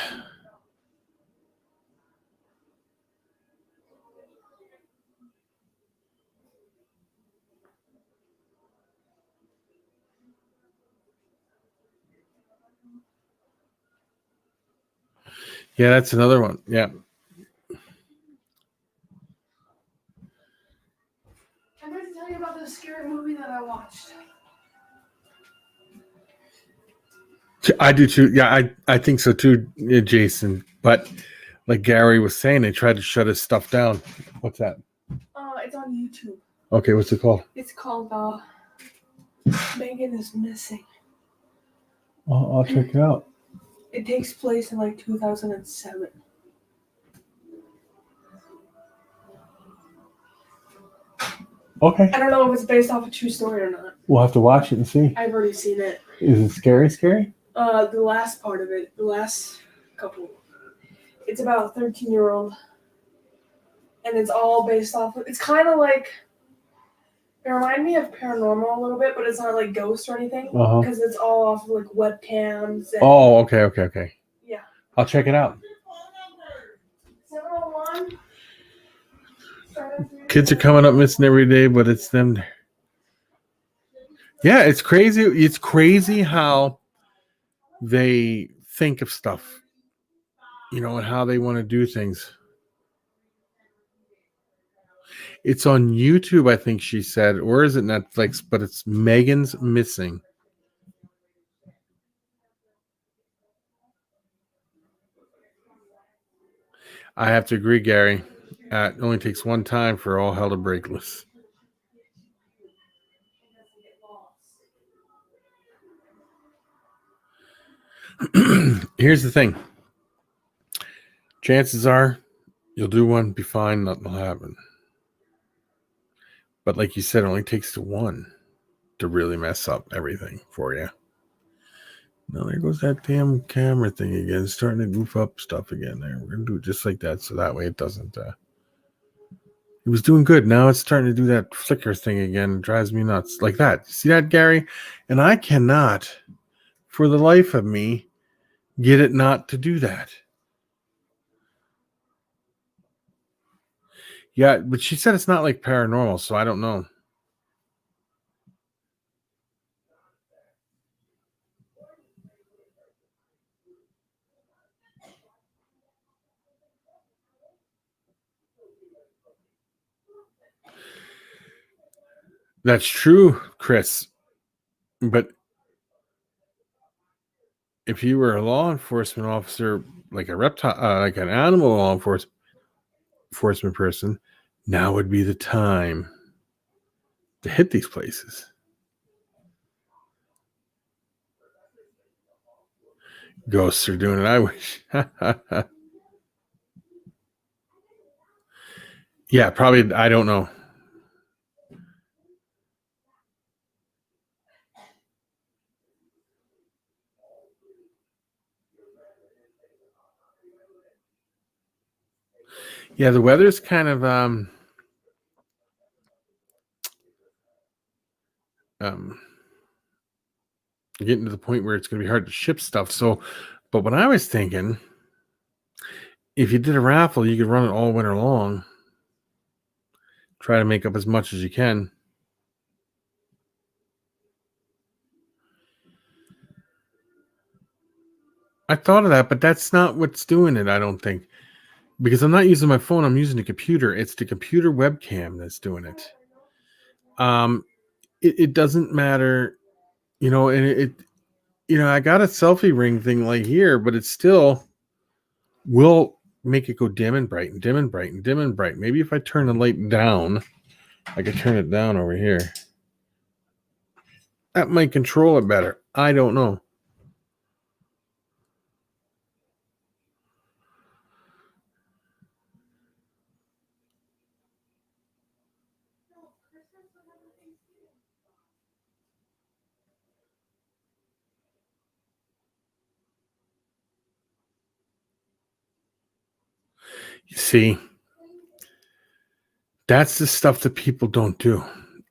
Yeah, that's another one. Yeah. I'm going to tell you about the scary movie that I watched. I do too. Yeah, I think so too, Jason. But like Gary was saying, they tried to shut his stuff down. What's that? It's on YouTube. Okay, what's it called? It's called Megan is Missing. I'll check it out. It takes place in like 2007. Okay. I don't know if it's based off a true story or not. We'll have to watch it and see. I've already seen it. Is it scary? Scary? The last part of it, the last couple. It's about a 13-year-old. And it's all based off of, it's kind of like, it reminded me of Paranormal a little bit, but it's not like ghosts or anything. Uh-huh. Because it's all off of like webcams. And, Oh, okay. yeah. I'll check it out. 701. Kids are coming up missing every day, but it's them. Yeah, it's crazy. It's crazy how they think of stuff, and how they want to do things. It's on YouTube, I think she said, or is it Netflix? But it's Megan's Missing. I have to agree, Gary. It only takes one time for all hell to break loose. Here's the thing. Chances are you'll do one, be fine, nothing will happen. But like you said, it only takes to one to really mess up everything for you. Now there goes that damn camera thing again. It's starting to goof up stuff again there. We're going to do it just like that so that way it doesn't... It was doing good. Now it's starting to do that flicker thing again. It drives me nuts. Like that. See that, Gary? And I cannot, for the life of me, get it not to do that. Yeah, but she said it's not like paranormal, so I don't know. That's true, Chris. But if you were a law enforcement officer, like a reptile, like an animal law enforcement person, now would be the time to hit these places. Ghosts are doing it. I wish. Yeah, probably. I don't know. Yeah, the weather's kind of getting to the point where it's going to be hard to ship stuff. So, but what I was thinking, if you did a raffle, you could run it all winter long. Try to make up as much as you can. I thought of that, but that's not what's doing it, I don't think. Because I'm not using my phone, I'm using the computer. It's the computer webcam that's doing it. It doesn't matter, and I got a selfie ring thing like here, but it still will make it go dim and bright and dim and bright and dim and bright. Maybe if I turn the light down, I could turn it down over here. That might control it better. I don't know. You see, that's the stuff that people don't do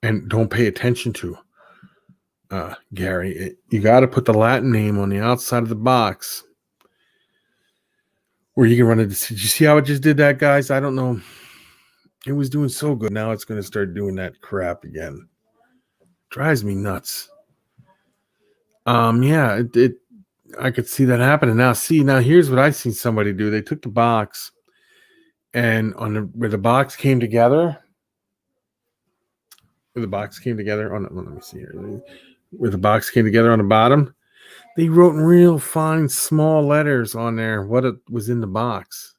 and don't pay attention to. Gary, you got to put the Latin name on the outside of the box where you can run it. Did you see how it just did that, guys? I don't know. It was doing so good. Now it's going to start doing that crap again. Drives me nuts. Yeah, I could see that happening. Now here's what I've seen somebody do. They took the box and where the box came together. Where the box came together on, let me see here. Where the box came together on the bottom, they wrote in real fine small letters on there what it was in the box.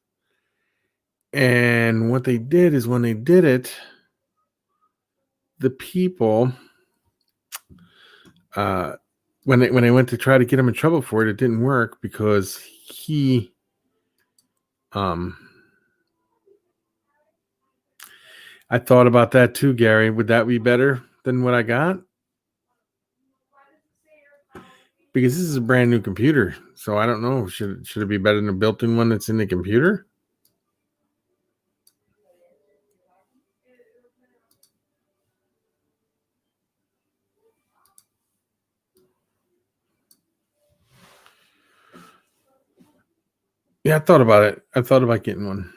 And what they did is when they did it, the people, when they went to try to get him in trouble for it, it didn't work because he, I thought about that too, Gary. Would that be better than what I got? Because this is a brand new computer, so I don't know. Should it be better than a built-in one that's in the computer? Yeah, I thought about it. I thought about getting one.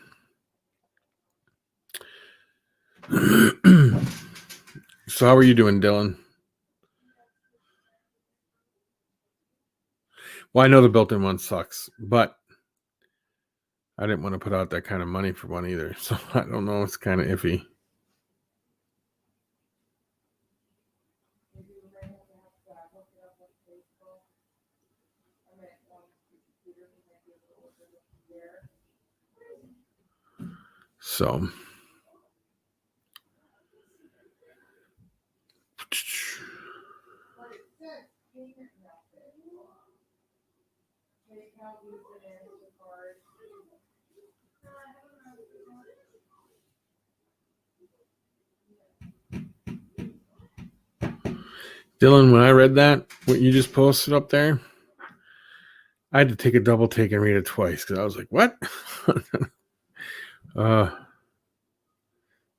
So how are you doing, Dylan? Well, I know the built-in one sucks, but I didn't want to put out that kind of money for one either. So I don't know. It's kind of iffy. So Dylan, when I read that, what you just posted up there, I had to take a double take and read it twice because I was like, what?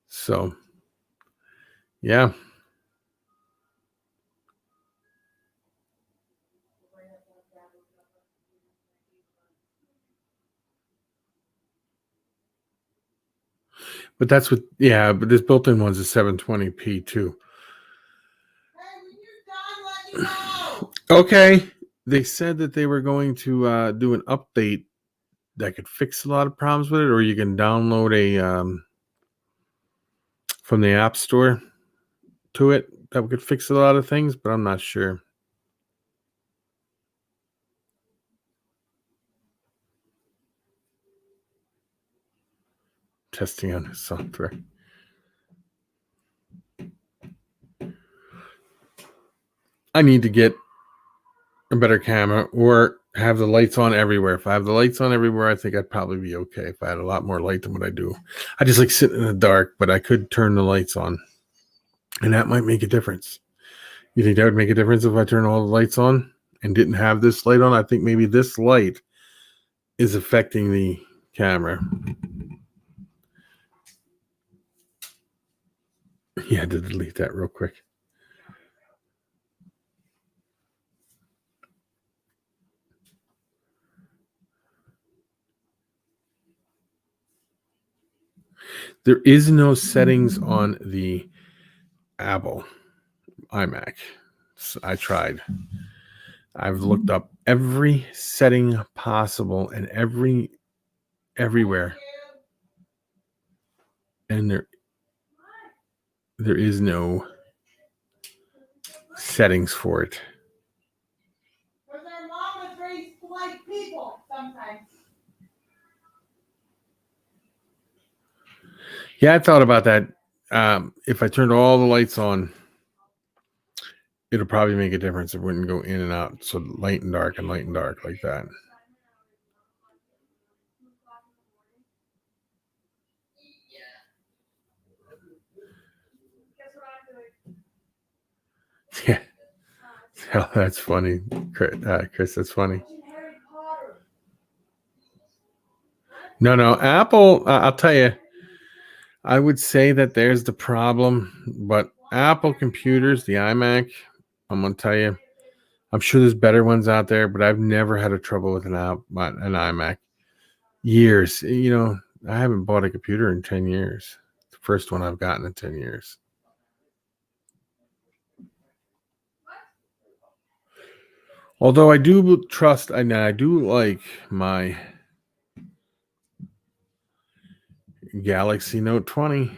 So, yeah. But that's what, yeah, but this built-in one's a 720p too. Okay. They said that they were going to do an update that could fix a lot of problems with it, or you can download a from the App Store to it that could fix a lot of things, but I'm not sure. Testing on his software. I need to get a better camera or have the lights on everywhere. If I have the lights on everywhere, I think I'd probably be okay if I had a lot more light than what I do. I just like sitting in the dark, but I could turn the lights on, and that might make a difference. You think that would make a difference if I turn all the lights on and didn't have this light on? I think maybe this light is affecting the camera. He had to delete that real quick. There is no settings on the Apple iMac. So I tried. I've looked up every setting possible and everywhere, and there is no settings for it. Because our mom was raised polite people sometimes. Yeah, I thought about that. If I turned all the lights on, it'll probably make a difference. It wouldn't go in and out. So light and dark like that. Yeah. Oh, that's funny. Chris, that's funny. No. Apple, I'll tell you, I would say that there's the problem, but Apple computers, the iMac, I'm going to tell you, I'm sure there's better ones out there, but I've never had a trouble with an iMac. Years. I haven't bought a computer in 10 years. The first one I've gotten in 10 years. Although I do trust, and I do like my Galaxy Note 20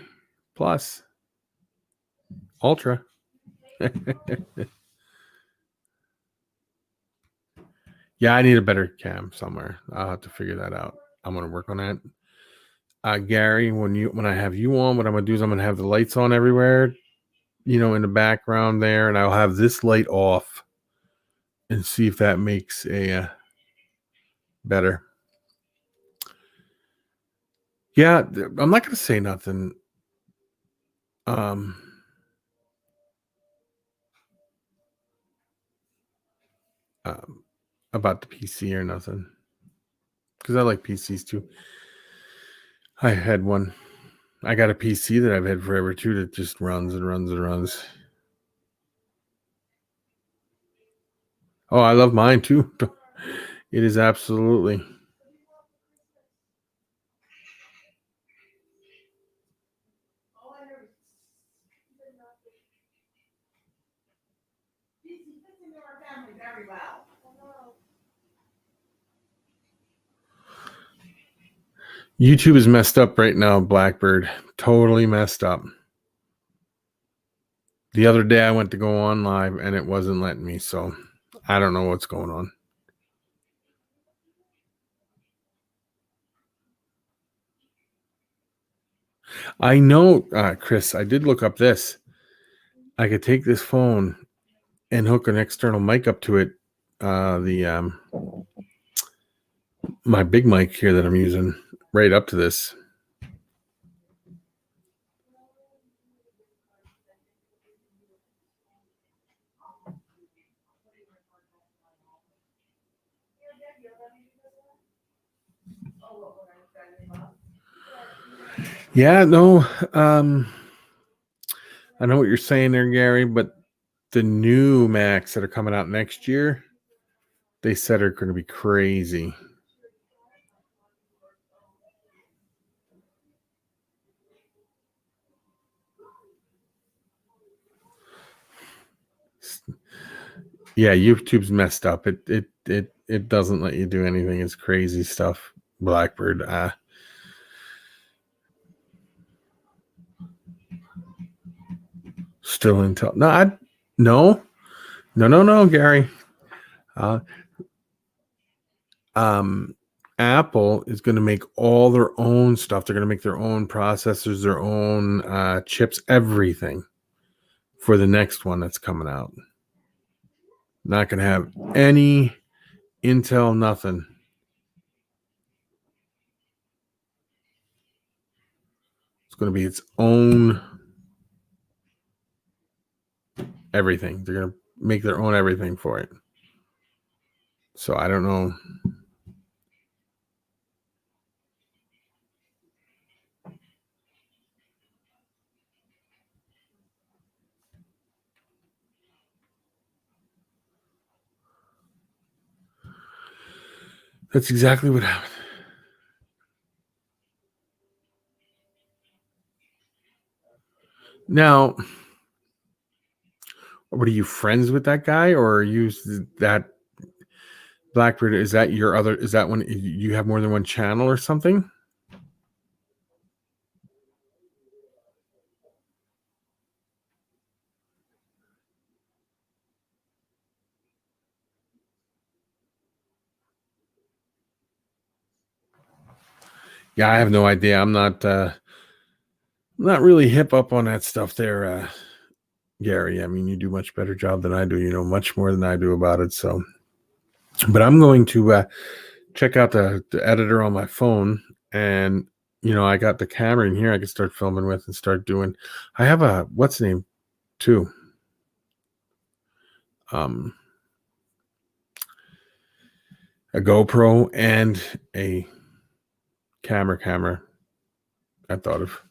Plus Ultra. Yeah, I need a better cam somewhere. I'll have to figure that out. I'm gonna work on that. Gary, when I have you on, what I'm gonna do is I'm gonna have the lights on everywhere, in the background there, and I'll have this light off and see if that makes a better. Yeah, I'm not gonna say nothing. About the PC or nothing, because I like PCs too. I had one. I got a PC that I've had forever too that just runs and runs and runs. Oh, I love mine too. It is absolutely. Very well. YouTube is messed up right now, Blackbird. Totally messed up. The other day I went to go on live and it wasn't letting me, so I don't know what's going on. I know, Chris, I did look up this. I could take this phone and hook an external mic up to it. My big mic here that I'm using right up to this. Yeah, no. I know what you're saying there, Gary, but the new Macs that are coming out next year, they said are going to be crazy. Yeah, YouTube's messed up. It doesn't let you do anything. It's crazy stuff. Blackbird. Still Intel. No, Gary. Apple is going to make all their own stuff. They're going to make their own processors, their own chips, everything for the next one that's coming out. Not going to have any Intel, nothing. It's going to be its own everything. They're going to make their own everything for it. So I don't know. That's exactly what happened. Now, what are you friends with that guy, or are you that Blackbird, is that your other? Is that when you have more than one channel or something? Yeah, I have no idea. I'm not really hip up on that stuff there, Gary. I mean, you do much better job than I do. You know much more than I do about it. So, but I'm going to check out the editor on my phone, and I got the camera in here. I can start filming with and start doing. I have a what's the name too. A GoPro and a camera. I thought of.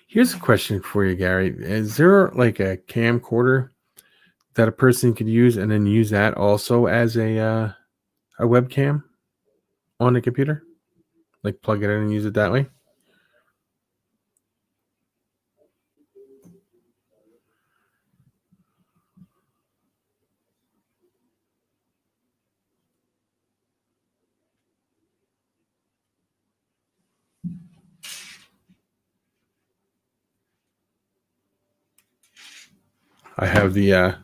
Here's a question for you, Gary. Is there like a camcorder that a person could use and then use that also as a webcam on the computer? Like plug it in and use it that way? I have the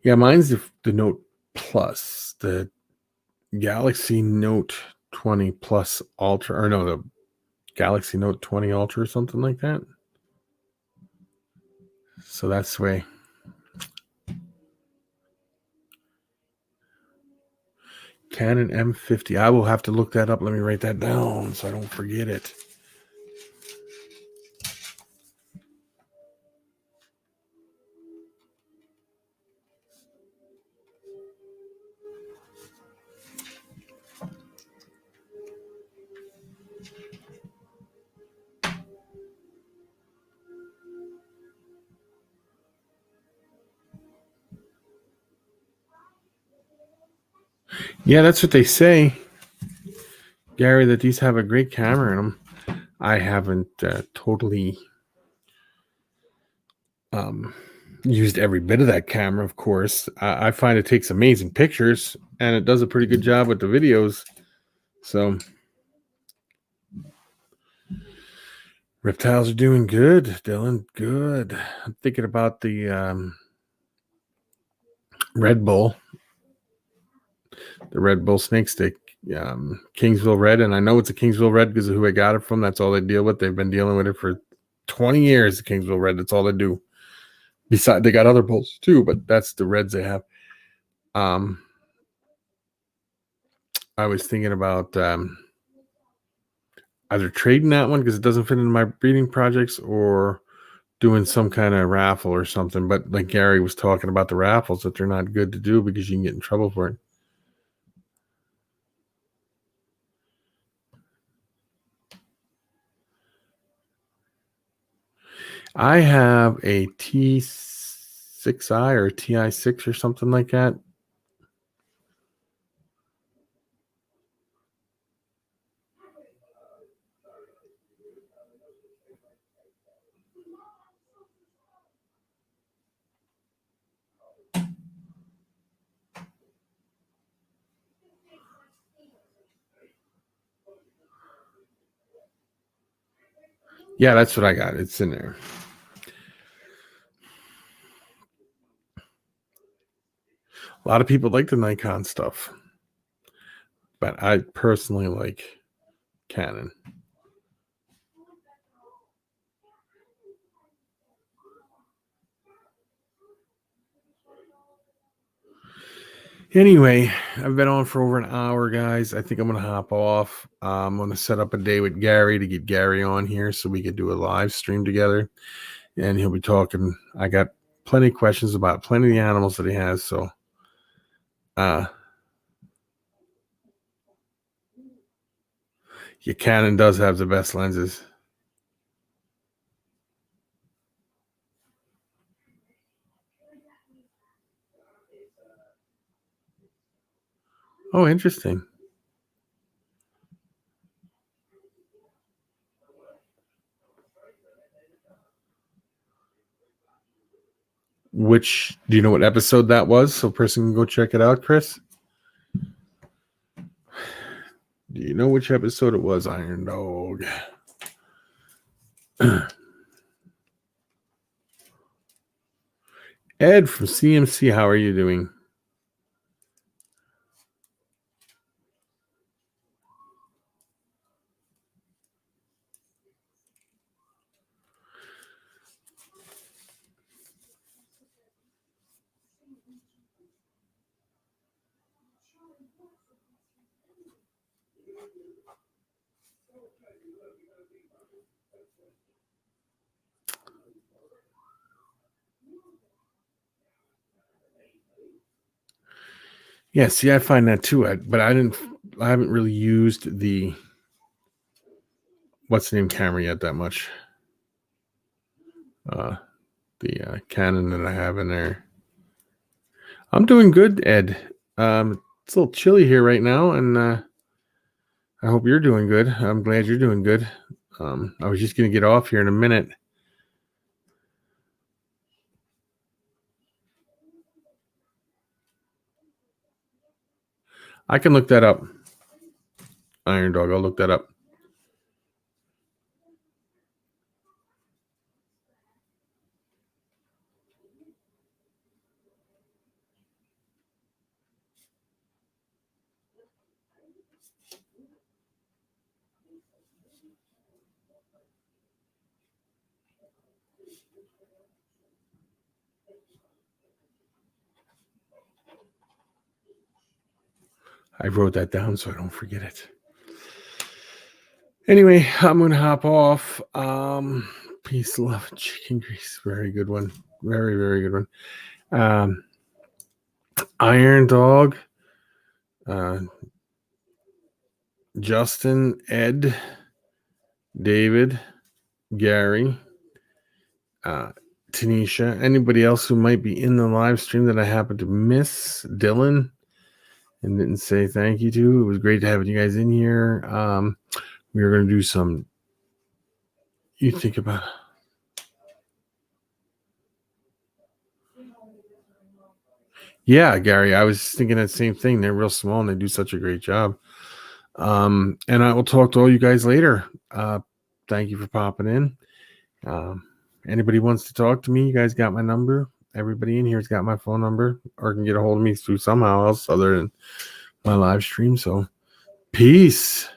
mine's the Note Plus, the Galaxy Note 20 Plus Ultra, or no, the Galaxy Note 20 Ultra or something like that. So that's the way. Canon M50. I will have to look that up. Let me write that down so I don't forget it. Yeah, that's what they say, Gary, that these have a great camera in them. I haven't totally used every bit of that camera, of course. I find it takes amazing pictures, and it does a pretty good job with the videos. So, reptiles are doing good, Dylan. Good. I'm thinking about the Red Bull, the Red Bull snake stick, Kingsville Red, and I know it's a Kingsville Red because of who I got it from. That's all they deal with. They've been dealing with it for 20 years. The Kingsville Red. That's all they do. Besides, they got other bulls too, but that's the reds they have. I was thinking about either trading that one because it doesn't fit into my breeding projects, or doing some kind of raffle or something. But like Gary was talking about the raffles, that they're not good to do because you can get in trouble for it. I have a T6i or TI6 or something like that. Yeah, that's what I got. It's in there. A lot of people like the Nikon stuff, but I personally like Canon. Anyway, I've been on for over an hour, guys. I think I'm going to hop off. I'm going to set up a day with Gary to get Gary on here so we could do a live stream together. And he'll be talking. I got plenty of questions about plenty of the animals that he has. So, your Canon does have the best lenses. Oh, interesting. which, do you know what episode that was? So a person can go check it out, Chris? Do you know which episode it was, Iron Dog? Ed from CMC, how are you doing? Yeah, see, I find that too, Ed, but I haven't really used the what's the name camera yet that much. The Canon that I have in there. I'm doing good, Ed. It's a little chilly here right now, and I hope you're doing good. I'm glad you're doing good. I was just going to get off here in a minute. I can look that up. Iron Dog, I'll look that up. I wrote that down so I don't forget it. Anyway, I'm going to hop off. Peace, love, and chicken grease. Very good one. Very, very good one. Iron Dog, Justin, Ed, David, Gary, Tanisha, anybody else who might be in the live stream that I happened to miss, Dylan, and didn't say thank you to. It was great to have you guys in here. We were going to do some, you think about it. Yeah, Gary, I was thinking that same thing. They're real small and they do such a great job. And I will talk to all you guys later. Thank you for popping in. Anybody wants to talk to me, you guys got my number. Everybody in here's got my phone number, or can get a hold of me through somehow else other than my live stream. So peace.